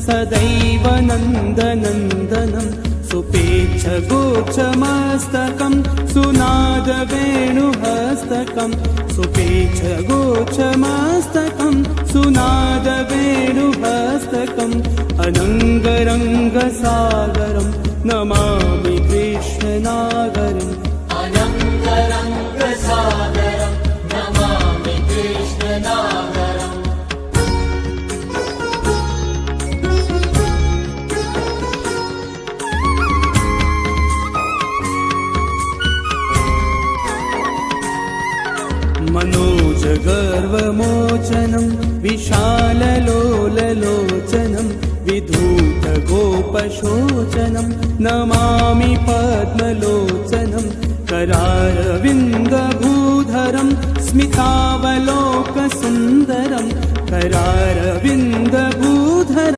Sadaiv नन्दनन्दनं सुपेच्छगोच्छमस्तकं सुनादवेणुहस्तकं सुपेच्छगोच्छमस्तकं सुनादवेणुहस्तकम् अनङ्गरङ्गसागरं Namami कृष्णनागरम् अनङ्गरङ्गसागरं Namami कृष्णनागरम् मनोजगर्वमोचनं विशाललोललोचनं विधूतगोपशोचनं Namami पद्मलोचनं करारविन्दभूधरं स्मितावलोकसुन्दरं करारविन्दभूधरं